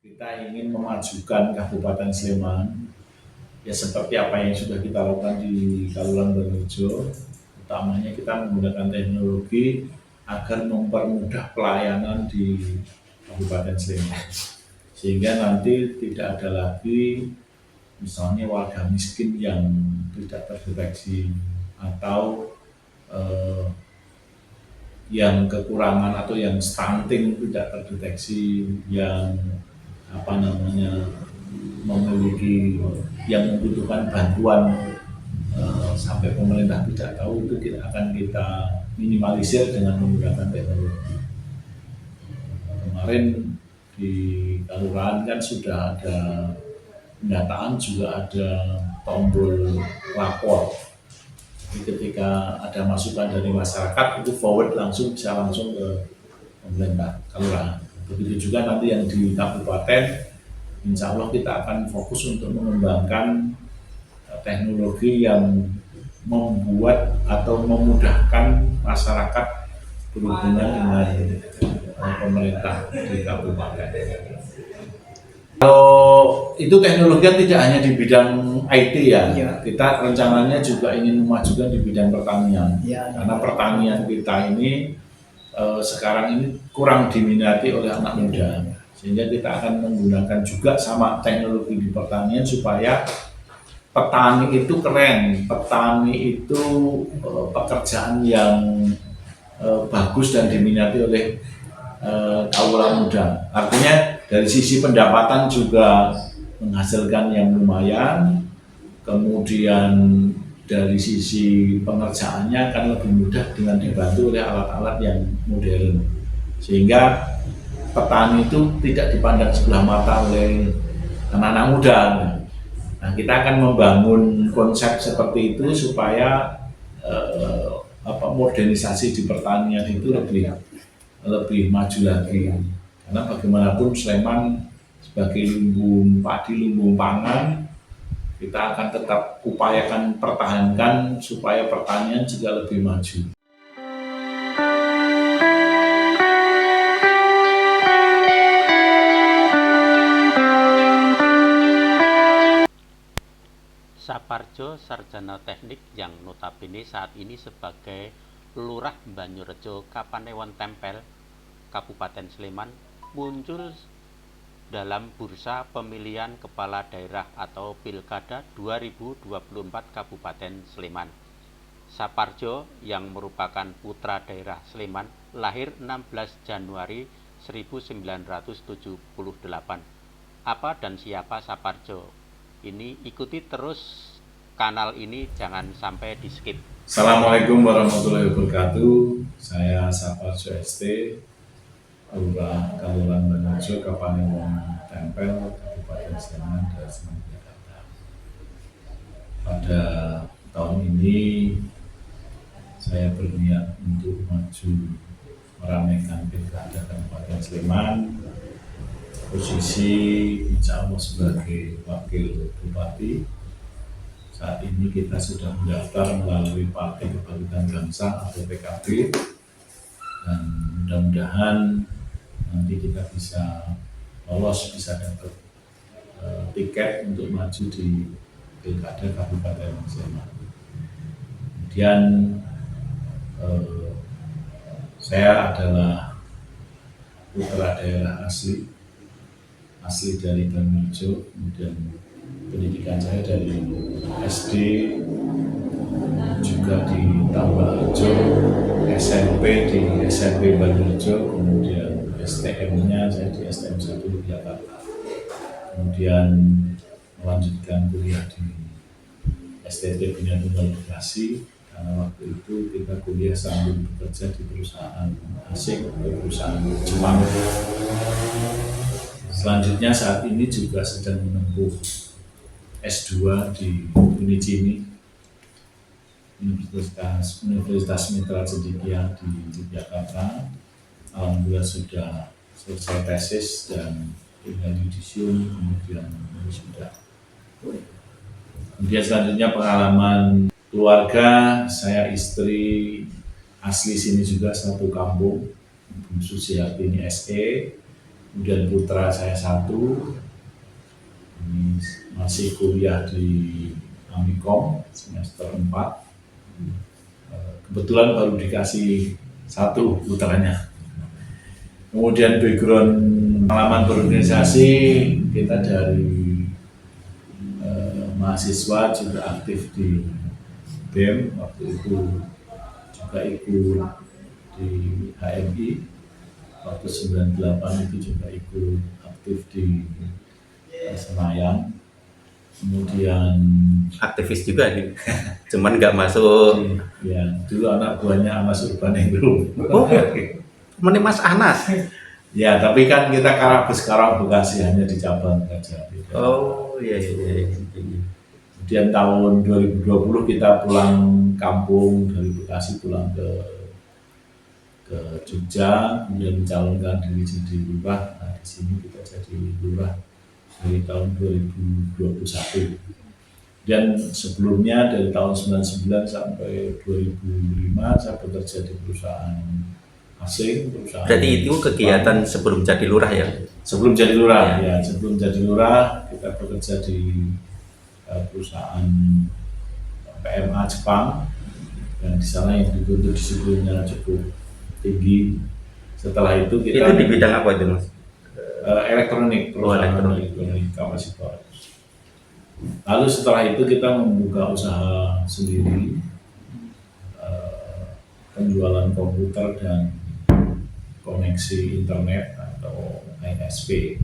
Kita ingin memajukan Kabupaten Sleman, ya seperti apa yang sudah kita lakukan di Kaluran Banorejo. Utamanya kita menggunakan teknologi agar mempermudah pelayanan di Kabupaten Sleman. Sehingga nanti tidak ada lagi misalnya warga miskin yang tidak terdeteksi atau yang kekurangan atau yang stunting tidak terdeteksi, yang memiliki yang membutuhkan bantuan sampai pemerintah tidak tahu, itu kita akan minimalisir dengan menggunakan teknologi. Kemarin di Kelurahan kan sudah ada pendataan, juga ada tombol lapor. Jadi ketika ada masukan dari masyarakat itu bisa langsung ke pemerintah kelurahan. Begitu juga nanti yang di kabupaten, insya Allah kita akan fokus untuk mengembangkan teknologi yang membuat atau memudahkan masyarakat berhubungan dengan pemerintah di kabupaten. Kalau itu teknologi kan tidak hanya di bidang IT ya, kita rencananya juga ingin memajukan di bidang pertanian. Karena pertanian kita ini sekarang ini kurang diminati oleh anak muda, sehingga kita akan menggunakan juga sama teknologi di pertanian supaya petani itu keren, petani itu pekerjaan yang bagus dan diminati oleh kaula muda. Artinya dari sisi pendapatan juga menghasilkan yang lumayan, kemudian dari sisi pengerjaannya akan lebih mudah dengan dibantu oleh alat-alat yang modern, sehingga petani itu tidak dipandang sebelah mata oleh anak-anak muda. Nah, kita akan membangun konsep seperti itu supaya modernisasi di pertanian itu lebih maju lagi. Karena bagaimanapun Sleman sebagai lumbung padi, lumbung pangan, kita akan tetap upayakan pertahankan supaya pertanian juga lebih maju. Saparjo, sarjana teknik yang notabene saat ini sebagai Lurah Banyorejo Kapanewon Tempel, Kabupaten Sleman, muncul dalam bursa pemilihan kepala daerah atau Pilkada 2024 Kabupaten Sleman. Saparjo yang merupakan putra daerah Sleman lahir 16 Januari 1978. Apa dan siapa Saparjo? Ini ikuti terus kanal ini, jangan sampai di skip. Assalamualaikum warahmatullahi wabarakatuh. Saya Saparjo ST, Lurah Kaluran Banorejo Kapanewon Tempel, Kabupaten Sleman, daerah Sleman, Jakarta. Pada tahun ini saya berniat untuk maju meramaikan Pilkada Kabupaten Sleman. Posisi insya Allah sebagai Wakil Bupati. Saat ini kita sudah mendaftar melalui Partai Kebangkitan Bangsa atau PKB, dan mudah-mudahan nanti kita bisa lolos, bisa dapat tiket untuk maju di Pilkada Kabupaten Sleman. Kemudian saya adalah putra daerah asli dari Banorejo, kemudian pendidikan saya dari SD juga di Tambakrejo, SMP di SMP Banorejo, kemudian STM-nya saya di STM 1 Jakarta, kemudian melanjutkan kuliah di STT Bina Tunggal Bekasi, karena waktu itu kita kuliah sambil bekerja di perusahaan asing, perusahaan Jepang. Selanjutnya saat ini juga sedang menempuh S2 di Unicini, Universitas Mitra Cendekia di Yogyakarta. Alhamdulillah sudah selesai tesis dan tinggal yudisium, kemudian sudah. Kemudian selanjutnya pengalaman keluarga, saya istri asli sini juga, satu kampung, Ibu Susiati ini SE. kemudian putra saya satu, ini masih kuliah di Amikom semester 4. Kebetulan baru dikasih satu putranya. Kemudian background pengalaman berorganisasi, kita dari mahasiswa juga aktif di BEM, waktu itu juga ikut di HMI, waktu 98 itu juga ikut aktif di Senayan. Kemudian Aktivis juga nih, cuman nggak masuk. ya dulu anak buahnya Anas Urbaningrum. Oh, temennya Mas Anas. Ya, tapi kan kita sekarang Bekasi hanya di cabang saja. Oh iya. Kemudian tahun 2020 kita pulang kampung dari Bekasi, pulang ke Jogja, kemudian mencalonkan diri jadi lurah. Nah, di sini kita jadi lurah dari tahun 2021. Dan sebelumnya dari tahun 99 sampai 2005 saya bekerja di perusahaan asing. Berarti itu kegiatan sebelum jadi lurah ya? Sebelum jadi lurah, ya. Sebelum jadi lurah kita bekerja di perusahaan PMA Jepang, dan di sana yang dituntut disiplinnya cukup tinggi. Setelah itu kita di bidang apa itu Mas? Elektronik, elektronik kapasitor. Lalu setelah itu kita membuka usaha sendiri, penjualan komputer dan koneksi internet atau ISP,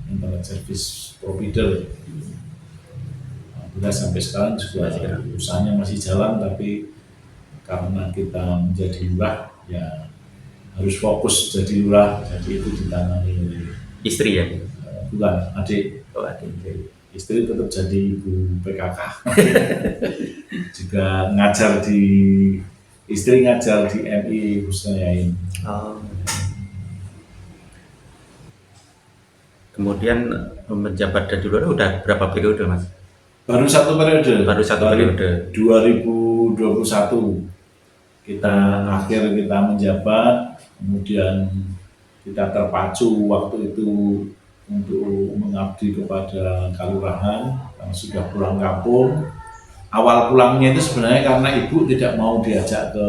Internet Service Provider. Alhamdulillah sampai sekarang juga usahanya masih jalan, tapi karena kita menjadi lurah, ya harus fokus jadi lurah, jadi itu ditangani oleh istri ya? Bukan, adik. Oh, adik. Istri tetap jadi ibu PKK. Juga ngajar istri ngajar di MI Husnayain. Oh. Kemudian menjabat jadi lurah udah berapa periode Mas? Baru satu periode. Baru satu periode. 2021 kita menjabat, kemudian kita terpacu waktu itu untuk mengabdi kepada kelurahan karena sudah pulang kampung. Awal pulangnya itu sebenarnya karena ibu tidak mau diajak ke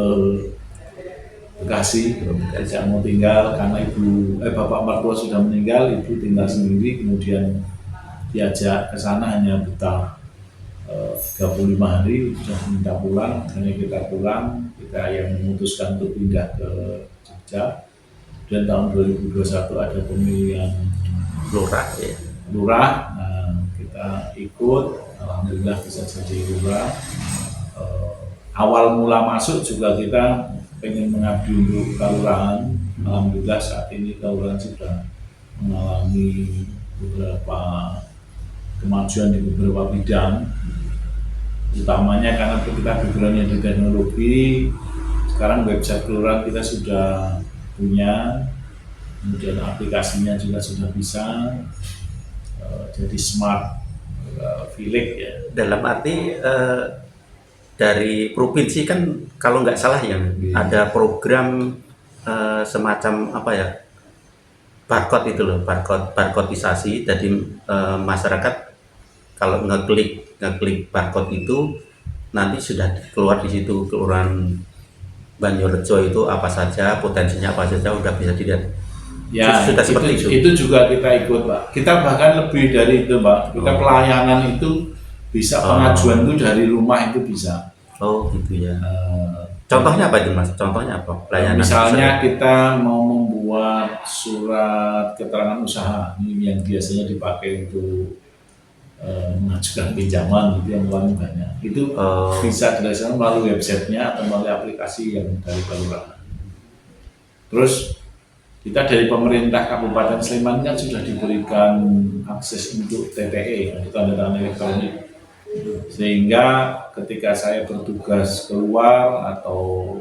Bekasi, tidak mau tinggal karena bapak mertua sudah meninggal, ibu tinggal sendiri. Kemudian diajak ke sana hanya betah 35 hari, sudah minta pulang. Hanya kita pulang, kita yang memutuskan untuk pindah ke Jogja. Dan tahun 2021 ada pemilihan lurah ya. Nah, kita ikut, alhamdulillah bisa jadi lurah. Awal mula masuk juga kita pengen mengabdi untuk kelurahan. Alhamdulillah saat ini kelurahan sudah mengalami beberapa kemajuan di beberapa bidang, utamanya karena kita backgroundnya di teknologi. Sekarang website kelurahan kita sudah punya, kemudian aplikasinya juga sudah bisa, jadi smart village ya. Dalam arti dari provinsi kan kalau nggak salah ya, ada program semacam apa ya, barcode itu loh, barcodisasi. Jadi masyarakat kalau ngeklik barcode itu nanti sudah keluar di situ kelurahan Banyorejo itu apa saja, potensinya apa saja udah bisa dilihat. Ya, sudah seperti itu juga kita ikut, Pak. Kita bahkan lebih dari itu, Pak. Kita pelayanan itu bisa, pengajuan itu dari rumah itu bisa. Oh, gitu ya. Contohnya apa itu, Mas? Contohnya apa? Pelayanan misalnya kita mau membuat surat keterangan usaha, ini yang biasanya dipakai untuk mengajukan pinjaman, gitu yang uangnya banyak. Itu bisa dilaksanakan melalui websitenya atau melalui aplikasi yang dari kelurahan. Terus kita dari pemerintah Kabupaten Sleman kan sudah diberikan akses untuk TTE, atau tanda tangan elektronik, sehingga ketika saya bertugas keluar atau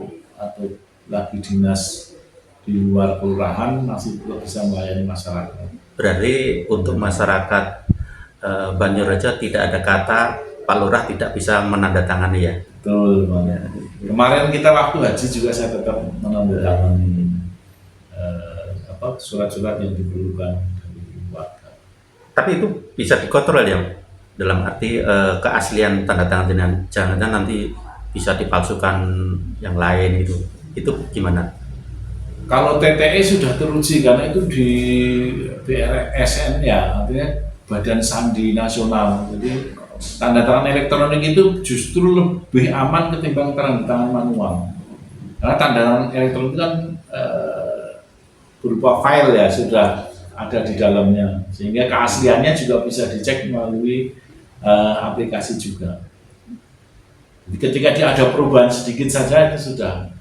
lagi dinas di luar kelurahan masih bisa melayani masyarakat. Berarti untuk masyarakat Banyorejo tidak ada kata Pak Lurah tidak bisa menandatangani ya? Betul, Pak. Ya. Kemarin kita waktu haji juga saya tetap menandatangani surat-surat yang diperlukan dari warga. Tapi itu bisa dikontrol ya, dalam arti keaslian tanda tangan jenengan, jangan nanti bisa dipalsukan yang lain gitu. Itu gimana? Kalau TTE sudah teruji karena itu di BRSN ya, artinya Badan Sandi Nasional. Jadi tanda tangan elektronik itu justru lebih aman ketimbang tanda tangan manual. Karena tanda tangan elektronik kan berupa file ya, sudah ada di dalamnya, sehingga keasliannya juga bisa dicek melalui aplikasi juga. Jadi ketika ada perubahan sedikit saja itu sudah.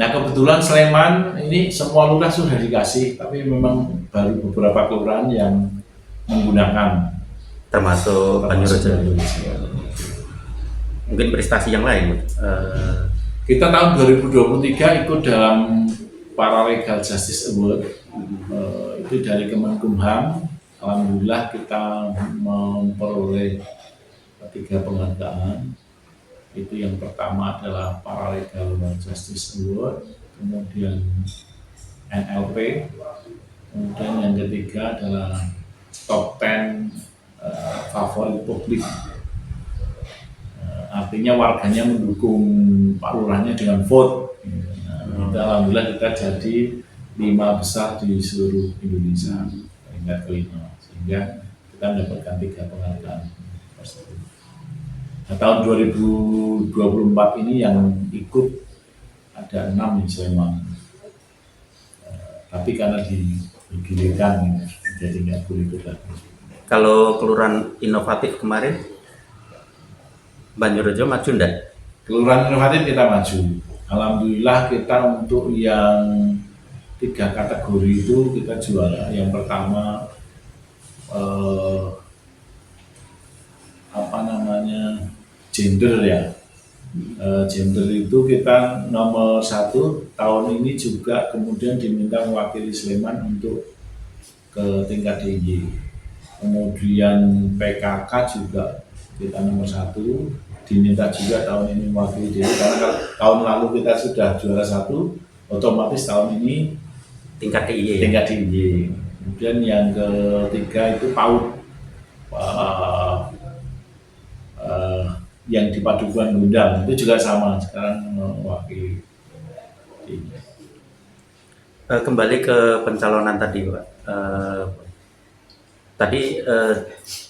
Nah kebetulan Sleman ini semua lurah sudah dikasih, tapi memang baru beberapa kelurahan yang menggunakan, Termasuk Banyurejo. Mungkin prestasi yang lain. Kita tahun 2023 ikut dalam Paralegal Justice Award, itu dari Kemenkumham. Alhamdulillah kita memperoleh 3 penghargaan. Itu yang pertama adalah Paralegal Justice Award, kemudian NLP, kemudian yang ketiga adalah Top 10 Favorit Publik. Artinya warganya mendukung Pak Lurahnya dengan vote. Alhamdulillah kita jadi 5 besar di seluruh Indonesia, peringkat kelima, sehingga kita mendapatkan 3 penghargaan tersebut. Nah, tahun 2024 ini yang ikut ada 6 di Sleman, tapi karena digilirkan jadi nggak boleh ikut lagi. Kalau kelurahan inovatif kemarin, Banyurejo maju enggak? Kelurahan inovatif kita maju. Alhamdulillah kita untuk yang 3 kategori itu kita juara. Yang pertama gender ya. Gender itu kita nomor 1 tahun ini juga, kemudian diminta mewakili Sleman untuk ke tingkat DIY. Kemudian PKK juga kita nomor 1, diminta juga tahun ini mewakili DIY, karena tahun lalu kita sudah juara 1, otomatis tahun ini Tingkat DIY. tingkat DIY. Kemudian yang ketiga itu PAUD, yang di Padukuhan Gondang itu juga sama, sekarang mewakili. Kembali ke pencalonan tadi, Pak. Tadi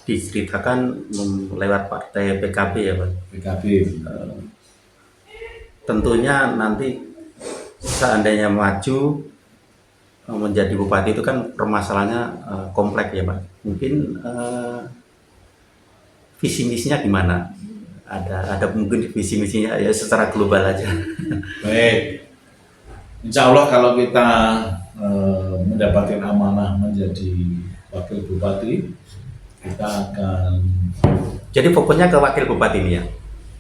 diceritakan lewat partai PKB ya, Pak. PKB. Tentunya nanti seandainya maju menjadi bupati itu kan permasalahannya kompleks ya, Pak. Mungkin visi misinya gimana? Ada mungkin visi misinya ya secara global aja. Baik, insya Allah kalau kita mendapatkan amanah menjadi wakil bupati, kita akan. Jadi fokusnya ke wakil bupati ini ya?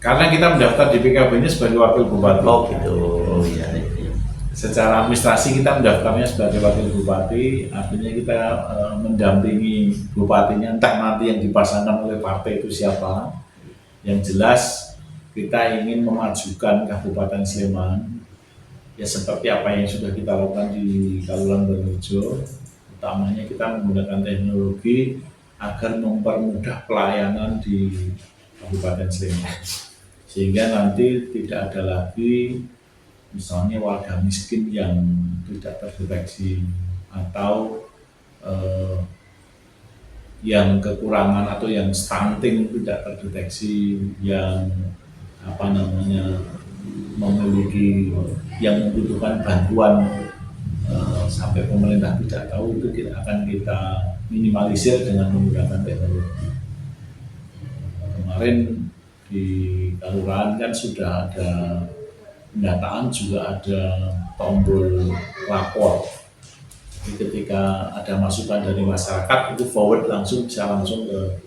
Karena kita mendaftar di PKB-nya sebagai wakil bupati. Oh gitu. Oh iya. Secara administrasi kita mendaftarnya sebagai wakil bupati, artinya kita mendampingi bupatinya, entah nanti yang dipasangkan oleh partai itu siapa. Yang jelas kita ingin memajukan Kabupaten Sleman, ya seperti apa yang sudah kita lakukan di Kalurahan Banyurejo. Utamanya kita menggunakan teknologi agar mempermudah pelayanan di Kabupaten Sleman, sehingga nanti tidak ada lagi misalnya warga miskin yang tidak terdeteksi, atau yang kekurangan atau yang stunting tidak terdeteksi, yang memiliki yang membutuhkan bantuan sampai pemerintah tidak tahu, itu kita akan minimalisir dengan menggunakan teknologi. Kemarin di Kalurahan kan sudah ada pendataan, juga ada tombol lapor. Jadi ketika ada masukan dari masyarakat itu forward bisa langsung ke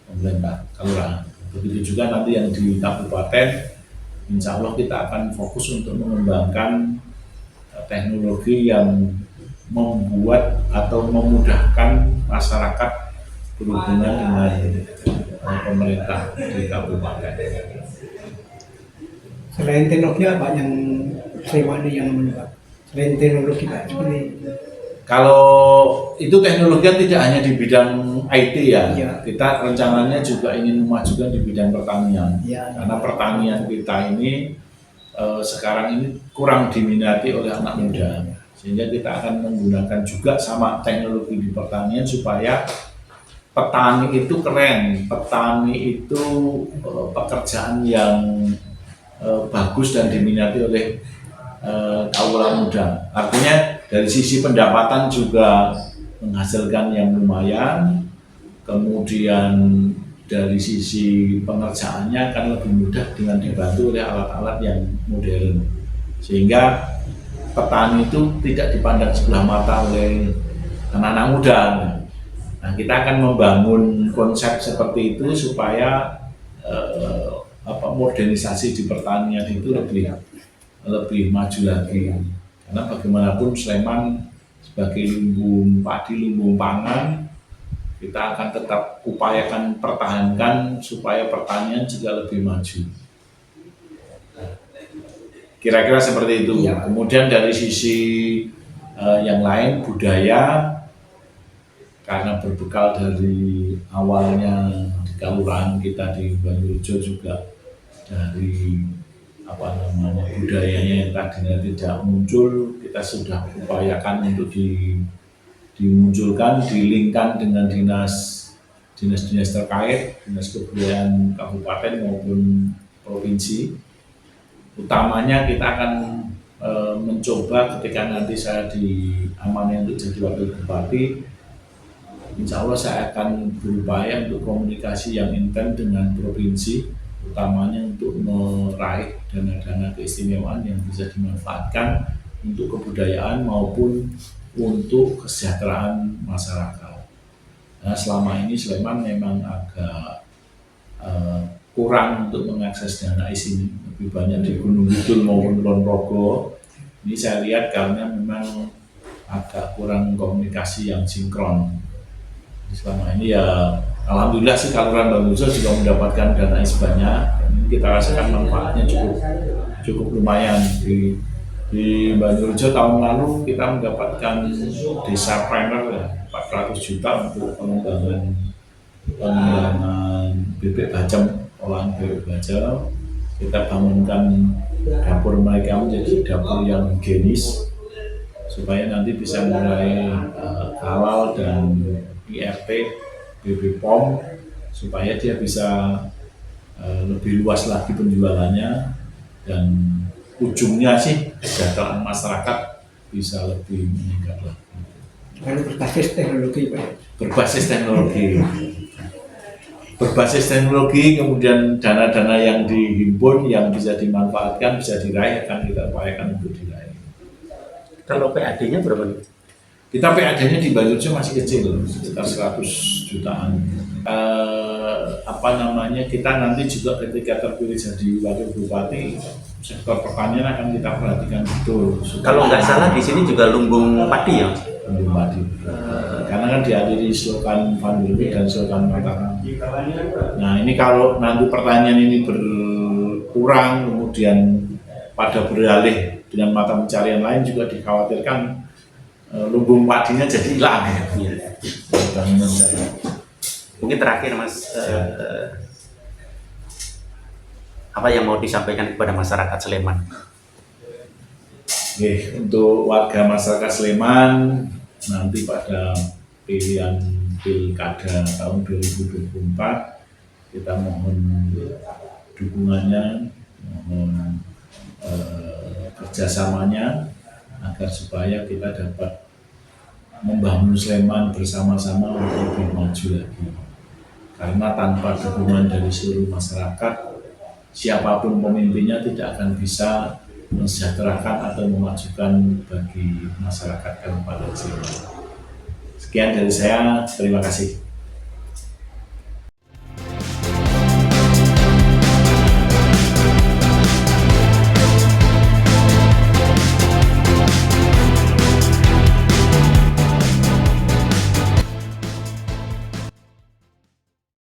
pemerintah Kalurahan. Begitu juga nanti yang di kabupaten, insya Allah kita akan fokus untuk mengembangkan teknologi yang membuat atau memudahkan masyarakat berhubungan dengan pemerintah di kabupaten. Selain teknologi apa yang Sleman yang mendapat? Selain teknologi Pak, seperti Kalau itu teknologi kan tidak hanya di bidang IT ya, kita rencananya juga ingin memajukan di bidang pertanian. Karena pertanian kita ini sekarang ini kurang diminati oleh anak muda, sehingga kita akan menggunakan juga sama teknologi di pertanian supaya petani itu keren, petani itu pekerjaan yang bagus dan diminati oleh kaula muda. Artinya dari sisi pendapatan juga menghasilkan yang lumayan, kemudian dari sisi pengerjaannya akan lebih mudah dengan dibantu oleh alat-alat yang modern, sehingga petani itu tidak dipandang sebelah mata oleh anak-anak muda. Nah, kita akan membangun konsep seperti itu supaya modernisasi di pertanian itu lebih maju lagi. Karena bagaimanapun Sleman sebagai lumbung padi, lumbung pangan, kita akan tetap upayakan pertahankan supaya pertanian juga lebih maju. Kira-kira seperti itu. Kemudian dari sisi yang lain, budaya, karena berbekal dari awalnya di kelurahan kita di Banyurejo juga dari budayanya yang tadinya tidak muncul, kita sudah upayakan untuk dimunculkan, dilingkan dengan dinas-dinas terkait, dinas kebudayaan kabupaten maupun provinsi. Utamanya kita akan mencoba ketika nanti saya diamanai untuk jadi wakil bupati, insya Allah saya akan berupaya untuk komunikasi yang intens dengan provinsi, utamanya untuk meraih dana-dana keistimewaan yang bisa dimanfaatkan untuk kebudayaan maupun untuk kesejahteraan masyarakat. Nah, selama ini Sleman memang agak kurang untuk mengakses dana IS ini, lebih banyak di Gunung Kidul maupun Kulon Progo. Ini saya lihat karena memang agak kurang komunikasi yang sinkron. Selama ini ya alhamdulillah sih Kelurahan Banyurejo juga mendapatkan dana IS banyak. Ini kita rasakan manfaatnya cukup lumayan. Di Banyurejo tahun lalu kita mendapatkan desa primer ya, 400 juta untuk pengembangan bebek bacem, olahan bebek bacem. Kita bangunkan dapur mereka menjadi dapur yang higienis supaya nanti bisa mulai halal dan IRT, BB POM, supaya dia bisa lebih luas lagi penjualannya dan ujungnya sih kesejahteraan masyarakat bisa lebih meningkat lagi. Lalu berbasis teknologi, Pak. Berbasis teknologi, kemudian dana-dana yang dihimpun yang bisa dimanfaatkan, bisa diraih, akan kita upayakan untuk diraih. Kalau PAD-nya berapa nih? Kita PAD-nya di Banyurejo masih kecil, sekitar 100 jutaan. Kita nanti juga ketika terpilih jadi wakil bupati, sektor pertanian akan kita perhatikan betul. Kalau nggak salah di sini juga lumbung padi ya? Lumbung padi. Karena kan dihadiri Slokan Vanderbilt dan Slokan Mataram. Nah, ini kalau nanti pertanian ini berkurang, kemudian pada beralih dengan mata pencarian lain, juga dikhawatirkan lumbung padinya jadi hilang ya. Mungkin terakhir Mas, apa yang mau disampaikan kepada masyarakat Sleman? Oke, untuk warga masyarakat Sleman nanti pada pilihan pilkada tahun 2024 kita mohon dukungannya, mohon kerjasamanya agar supaya kita dapat membangun Sleman bersama-sama untuk lebih maju lagi. Karena tanpa dukungan dari seluruh masyarakat, siapapun pemimpinnya tidak akan bisa mensejahterakan atau memajukan bagi masyarakat Kabupaten Sleman. Sekian dari saya, terima kasih.